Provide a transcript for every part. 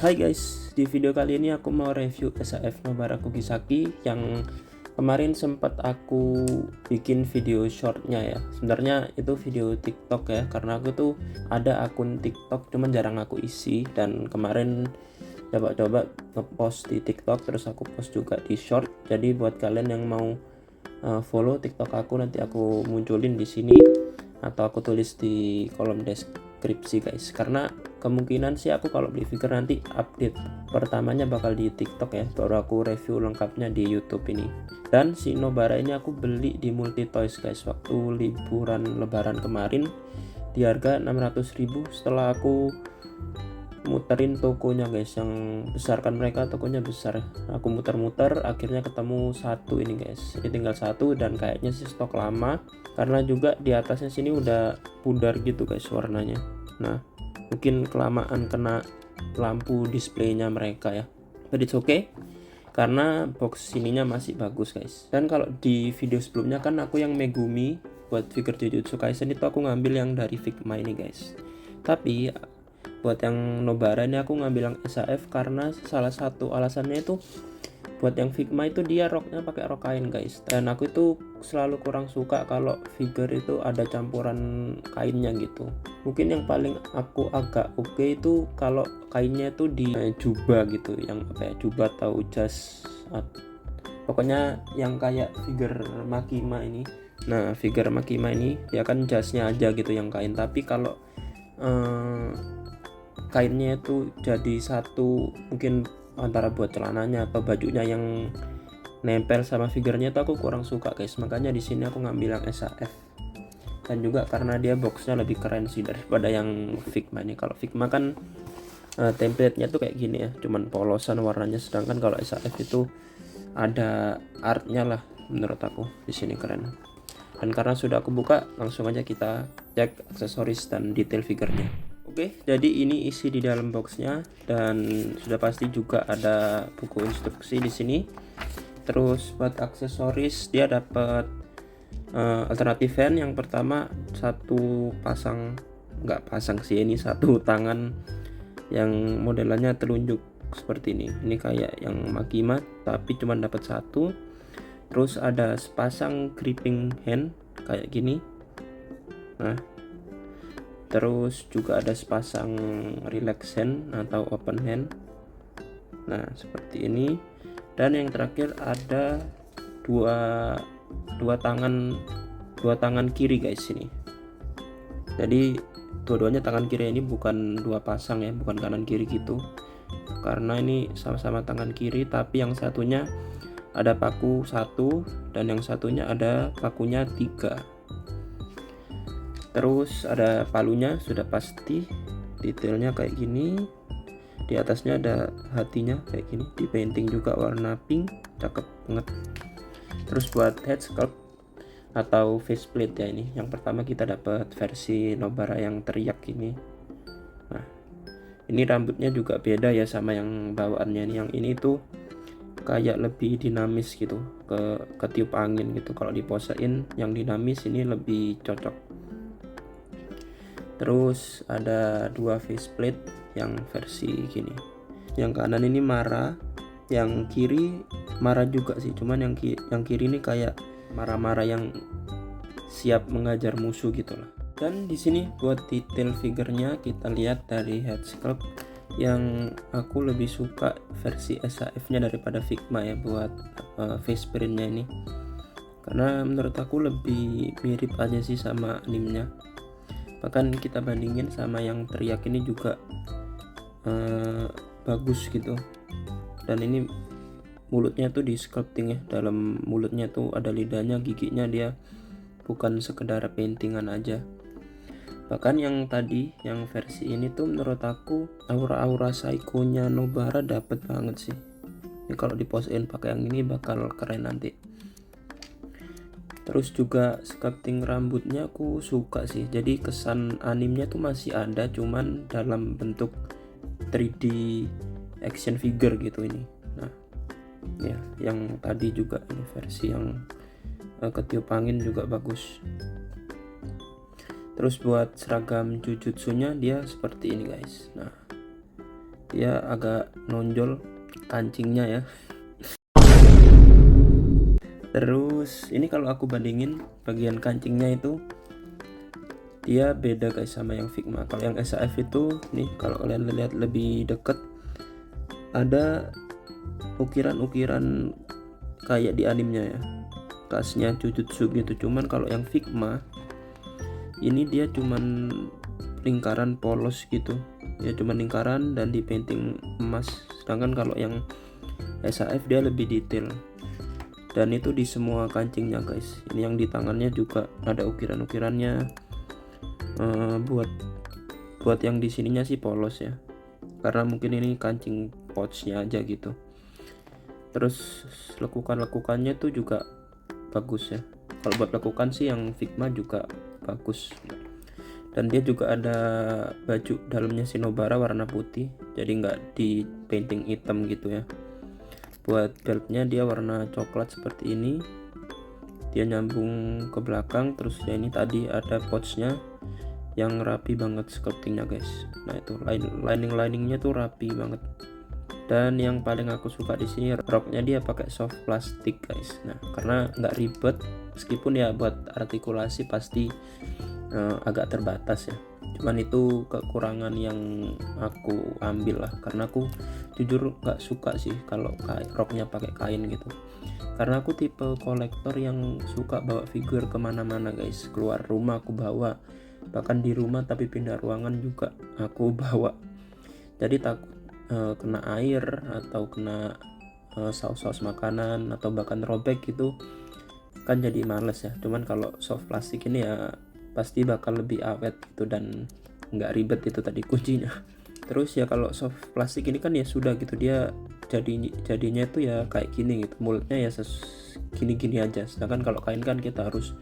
Hai guys, di video kali ini aku mau review SAF Nobara Kugisaki yang kemarin sempat aku bikin video shortnya ya. Sebenarnya itu video TikTok ya, karena aku tuh ada akun TikTok cuman jarang aku isi, dan kemarin coba-coba ngepost di TikTok terus aku post juga di short. Jadi buat kalian yang mau follow TikTok aku, nanti aku munculin di sini atau aku tulis di kolom deskripsi guys, karena kemungkinan sih aku kalau beli figure nanti update pertamanya bakal di TikTok ya, baru aku review lengkapnya di YouTube ini. Dan si Nobara ini aku beli di Multi Toys guys waktu liburan lebaran kemarin di harga 600.000. Setelah aku muterin tokonya guys, yang besar kan mereka tokonya besar, aku muter-muter akhirnya ketemu satu ini guys. Ini tinggal satu dan kayaknya sih stok lama, karena juga di atasnya sini udah pudar gitu guys warnanya. Nah mungkin kelamaan kena lampu displaynya mereka ya, but it's okay karena box sininya masih bagus guys. Dan kalau di video sebelumnya kan aku yang Megumi buat figure Jujutsu Kaisen itu aku ngambil yang dari Figma ini guys, tapi buat yang Nobara ini aku ngambil yang SAF karena salah satu alasannya itu buat yang Figma itu dia roknya pakai rok kain guys, dan aku itu selalu kurang suka kalau figure itu ada campuran kainnya gitu. Mungkin yang paling aku agak oke itu kalau kainnya itu di jubah gitu, yang apa ya, jubah atau jas, pokoknya yang kayak figure Makima ini. Nah figure Makima ini ya kan jasnya aja gitu yang kain, tapi kalau kainnya itu jadi satu, mungkin antara buat celananya atau bajunya yang nempel sama figurnya itu aku kurang suka guys. Makanya di sini aku ngambil yang SAF, dan juga karena dia boxnya lebih keren sih daripada yang Figma nih. Kalau Figma kan template-nya tuh kayak gini ya, cuman polosan warnanya, sedangkan kalau SAF itu ada artnya lah menurut aku. Di sini keren. Dan karena sudah aku buka, langsung aja kita cek aksesoris dan detail figurnya. Oke, jadi ini isi di dalam boxnya, dan sudah pasti juga ada buku instruksi di sini. Terus buat aksesoris dia dapat alternatif hand. Yang pertama satu pasang, nggak pasang sih, ini satu tangan yang modelannya telunjuk seperti ini. Ini kayak yang Makima tapi cuma dapat satu. Terus ada sepasang gripping hand kayak gini. Nah, terus juga ada sepasang relax hand atau open hand. Nah seperti ini. Dan yang terakhir ada dua tangan kiri guys ini. Jadi dua-duanya tangan kiri, ini bukan dua pasang ya, bukan kanan kiri gitu, karena ini sama-sama tangan kiri, tapi yang satunya ada paku satu dan yang satunya ada pakunya 3. Terus ada palunya sudah pasti, detailnya kayak gini. Di atasnya ada hatinya kayak gini, di painting juga warna pink, cakep banget. Terus buat head sculpt atau faceplate ya, ini yang pertama kita dapat versi Nobara yang teriak ini. Nah ini rambutnya juga beda ya sama yang bawaannya nih. Yang ini tuh kayak lebih dinamis gitu, ketiup angin gitu. Kalau diposein yang dinamis ini lebih cocok. Terus ada dua faceplate yang versi gini. Yang kanan ini Mara, yang kiri Mara juga sih, cuman yang kiri ini kayak marah-marah yang siap mengajar musuh gitu lah. Dan di sini buat detail figurnya kita lihat dari head sculpt, yang aku lebih suka versi SAF-nya daripada Figma ya buat face print-nya ini, karena menurut aku lebih mirip aja sih sama animenya. Bahkan kita bandingin sama yang teriak ini juga bagus gitu. Dan ini mulutnya tuh di sculpting ya, dalam mulutnya tuh ada lidahnya, giginya dia bukan sekedar paintingan aja. Bahkan yang tadi yang versi ini tuh menurut aku aura-aura psycho-nya Nobara dapet banget sih. Ini kalau diposein pakai yang ini bakal keren nanti. Terus juga sculpting rambutnya aku suka sih, jadi kesan animenya tuh masih ada, cuman dalam bentuk 3D action figure gitu ini. Nah ya yang tadi juga ini versi yang ketiup angin juga bagus. Terus buat seragam Jujutsunya dia seperti ini guys. Nah dia agak nonjol kancingnya ya. Terus ini kalau aku bandingin bagian kancingnya itu dia beda guys sama yang Figma. Kalau yang SAF itu nih, kalau kalian lihat lebih deket ada ukiran-ukiran kayak di animenya ya, khasnya Jujutsu gitu. Cuman kalau yang Figma ini dia cuman lingkaran polos gitu ya, cuman lingkaran dan di painting emas. Sedangkan kalau yang SAF dia lebih detail, dan itu di semua kancingnya guys. Ini yang di tangannya juga ada ukiran-ukirannya. Buat yang di sininya sih polos ya, karena mungkin ini kancing pouchnya aja gitu. Terus lekukan-lekukannya tuh juga bagus ya. Kalau buat lekukan sih yang Figma juga bagus. Dan dia juga ada baju dalamnya Shinohara warna putih, jadi nggak di painting hitam gitu ya. Buat beltnya dia warna coklat seperti ini, dia nyambung ke belakang. Terus ya ini tadi ada pouchnya yang rapi banget sculptingnya guys. Nah itu liningnya tuh rapi banget. Dan yang paling aku suka di sini roknya dia pakai soft plastik guys. Nah karena nggak ribet, meskipun ya buat artikulasi pasti agak terbatas ya. Cuman itu kekurangan yang aku ambil lah, karena aku jujur nggak suka sih kalau roknya pakai kain gitu. Karena aku tipe kolektor yang suka bawa figur kemana-mana guys. Keluar rumah aku bawa, bahkan di rumah tapi pindah ruangan juga aku bawa. Jadi takut kena air atau kena saus-saus makanan atau bahkan robek gitu kan, jadi males ya. Cuman kalau soft plastik ini ya pasti bakal lebih awet gitu dan nggak ribet, itu tadi kuncinya. Terus ya kalau soft plastik ini kan ya sudah gitu, dia jadinya itu ya kayak gini gitu, moldnya ya gini-gini aja. Sedangkan kalau kain kan kita harus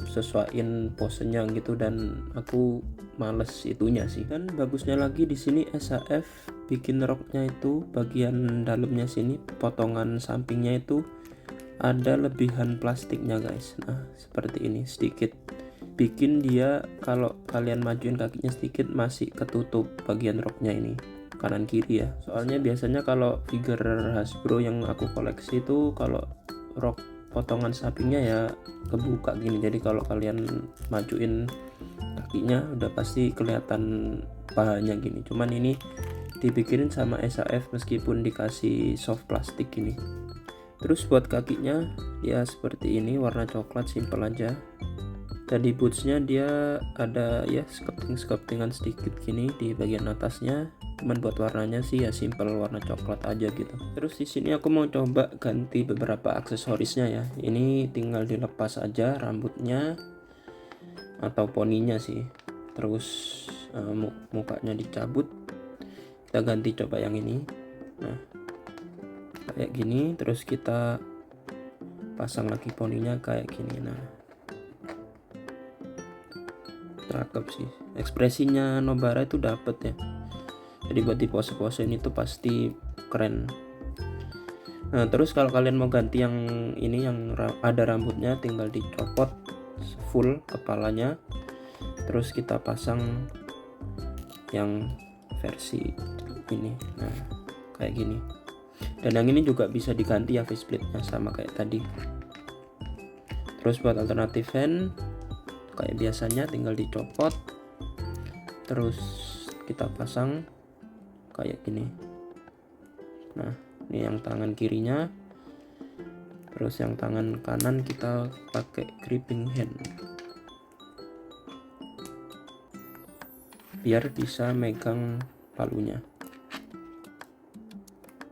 sesuaiin posenya gitu, dan aku males itunya sih. Dan bagusnya lagi di sini SAF bikin roknya itu bagian dalamnya sini, potongan sampingnya itu ada lebihan plastiknya guys. Nah seperti ini sedikit, bikin dia kalau kalian majuin kakinya sedikit masih ketutup bagian roknya ini kanan kiri ya. Soalnya biasanya kalau figure Hasbro yang aku koleksi itu kalau rok potongan sampingnya ya kebuka gini, jadi kalau kalian majuin kakinya udah pasti kelihatan pahanya gini. Cuman ini dibikinin sama SAF meskipun dikasih soft plastik ini. Terus buat kakinya ya seperti ini, warna coklat, simple aja. Dan di bootsnya dia ada ya sculptingan sedikit gini di bagian atasnya. Cuman buat warnanya sih ya simple warna coklat aja gitu. Terus di sini aku mau coba ganti beberapa aksesorisnya ya. Ini tinggal dilepas aja rambutnya atau poninya sih. Terus mukanya dicabut. Kita ganti coba yang ini. Nah kayak gini, terus kita pasang lagi poninya kayak gini. Nah cakep sih, ekspresinya Nobara itu dapet ya. Jadi buat di pose-pose ini tuh pasti keren. Nah terus kalau kalian mau ganti yang ini yang ada rambutnya, tinggal dicopot full kepalanya, terus kita pasang yang versi ini. Nah kayak gini. Dan yang ini juga bisa diganti ya faceplate-nya sama kayak tadi. Terus buat alternatif hand kayak biasanya tinggal dicopot, terus kita pasang kayak gini. Nah ini yang tangan kirinya, terus yang tangan kanan kita pakai gripping hand biar bisa megang palunya.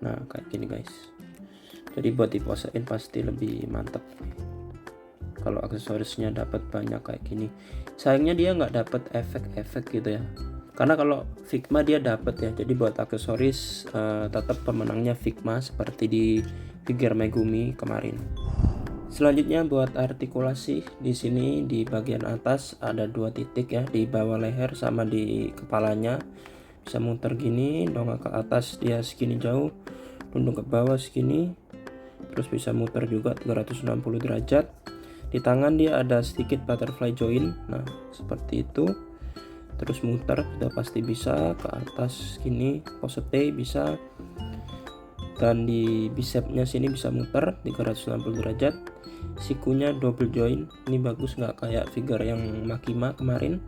Nah kayak gini guys. Jadi buat diposein pasti lebih mantap kalau aksesorisnya dapat banyak kayak gini. Sayangnya dia nggak dapat efek-efek gitu ya, karena kalau Figma dia dapat ya. Jadi buat aksesoris tetap pemenangnya Figma seperti di figure Megumi kemarin. Selanjutnya buat artikulasi, di sini di bagian atas ada 2 titik ya, di bawah leher sama di kepalanya. Bisa muter gini, dongak ke atas dia segini jauh, tunduk ke bawah segini, terus bisa muter juga 360 derajat. Di tangan dia ada sedikit butterfly joint, nah seperti itu. terus muter sudah pasti bisa, ke atas gini pose T bisa, dan di bicepnya sini bisa muter 360 derajat. Sikunya double joint, ini bagus, nggak kayak figure yang Makima kemarin.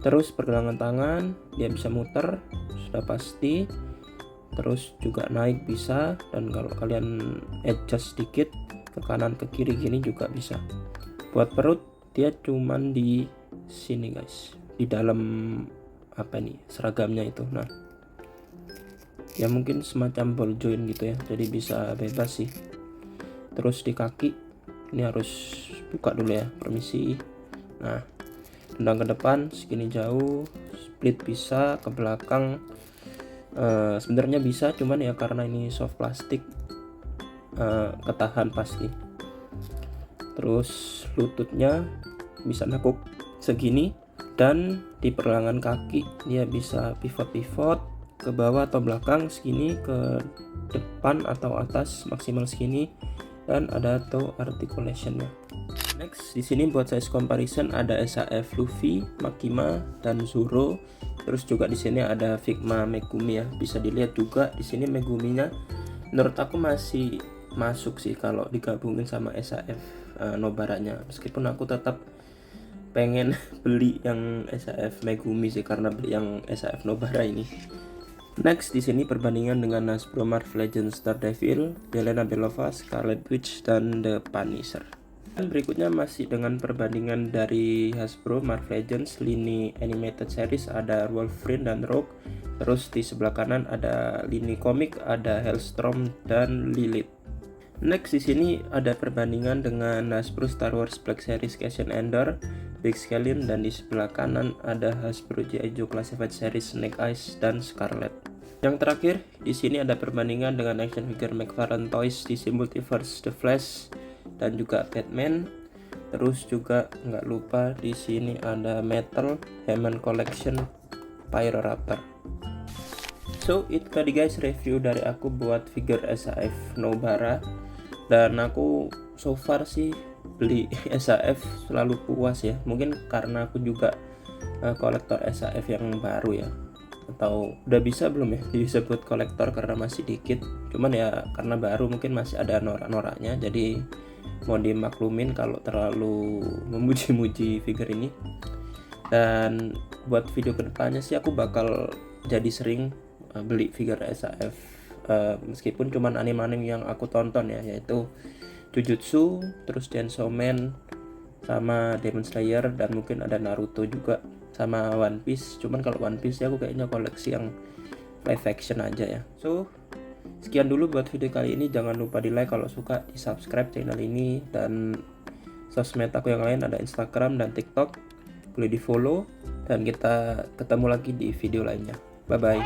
Terus pergelangan tangan dia bisa muter sudah pasti, terus juga naik bisa, dan kalau kalian adjust sedikit ke kanan ke kiri gini juga bisa. Buat perut dia cuman di sini guys, di dalam apa nih seragamnya itu. Nah ya mungkin semacam ball joint gitu ya, jadi bisa bebas sih. Terus di kaki ini harus buka dulu ya, permisi. Nah tendang ke depan segini jauh, split bisa, ke belakang sebenarnya bisa, cuman ya karena ini soft plastik ketahan pasti. Terus lututnya bisa nekuk segini, dan di pergelangan kaki dia bisa pivot ke bawah atau belakang segini, ke depan atau atas maksimal segini, dan ada toe articulationnya. Next di sini buat size comparison ada SAF Luffy, Makima, dan Zoro. Terus juga di sini ada Figma Megumi ya, bisa dilihat juga di sini Meguminya menurut aku masih masuk sih kalau digabungin sama SAF Nobaranya, meskipun aku tetap pengen beli yang SAF Megumi sih karena beli yang SAF Nobara ini. Next di sini perbandingan dengan Hasbro Marvel Legends Daredevil, Yelena Belova, Scarlet Witch, dan The Punisher. Dan berikutnya masih dengan perbandingan dari Hasbro Marvel Legends lini animated series, ada Wolverine dan Rogue. Terus di sebelah kanan ada lini komik, ada Hellstrom dan Lilith. Next di sini ada perbandingan dengan Hasbro Star Wars Black Series Cassian Andor, Big Scallion, dan di sebelah kanan ada Hasbro G.I. Joe Classified Series Snake Eyes dan Scarlet. Yang terakhir di sini ada perbandingan dengan action figure McFarlane Toys DC Multiverse The Flash dan juga Batman. Terus juga nggak lupa di sini ada Metal Hammond Collection Pyroraptor. So itu tadi guys review dari aku buat figure SAF Nobara, dan aku so far sih beli SAF selalu puas ya. Mungkin karena aku juga kolektor SAF yang baru ya, atau udah bisa belum ya disebut kolektor karena masih dikit, cuman ya karena baru mungkin masih ada norak-noraknya, jadi mau dimaklumin kalau terlalu memuji-muji figure ini. Dan buat video kedepannya sih aku bakal jadi sering beli figure SAF meskipun cuman anime-anime yang aku tonton ya, yaitu Jujutsu, terus Chainsaw Man, sama Demon Slayer, dan mungkin ada Naruto juga, sama One Piece. Cuman kalau One Piece ya aku kayaknya koleksi yang live action aja ya. So sekian dulu buat video kali ini, jangan lupa di like kalau suka, di subscribe channel ini, dan sosmed aku yang lain ada Instagram dan TikTok, boleh di follow, dan kita ketemu lagi di video lainnya. Bye bye.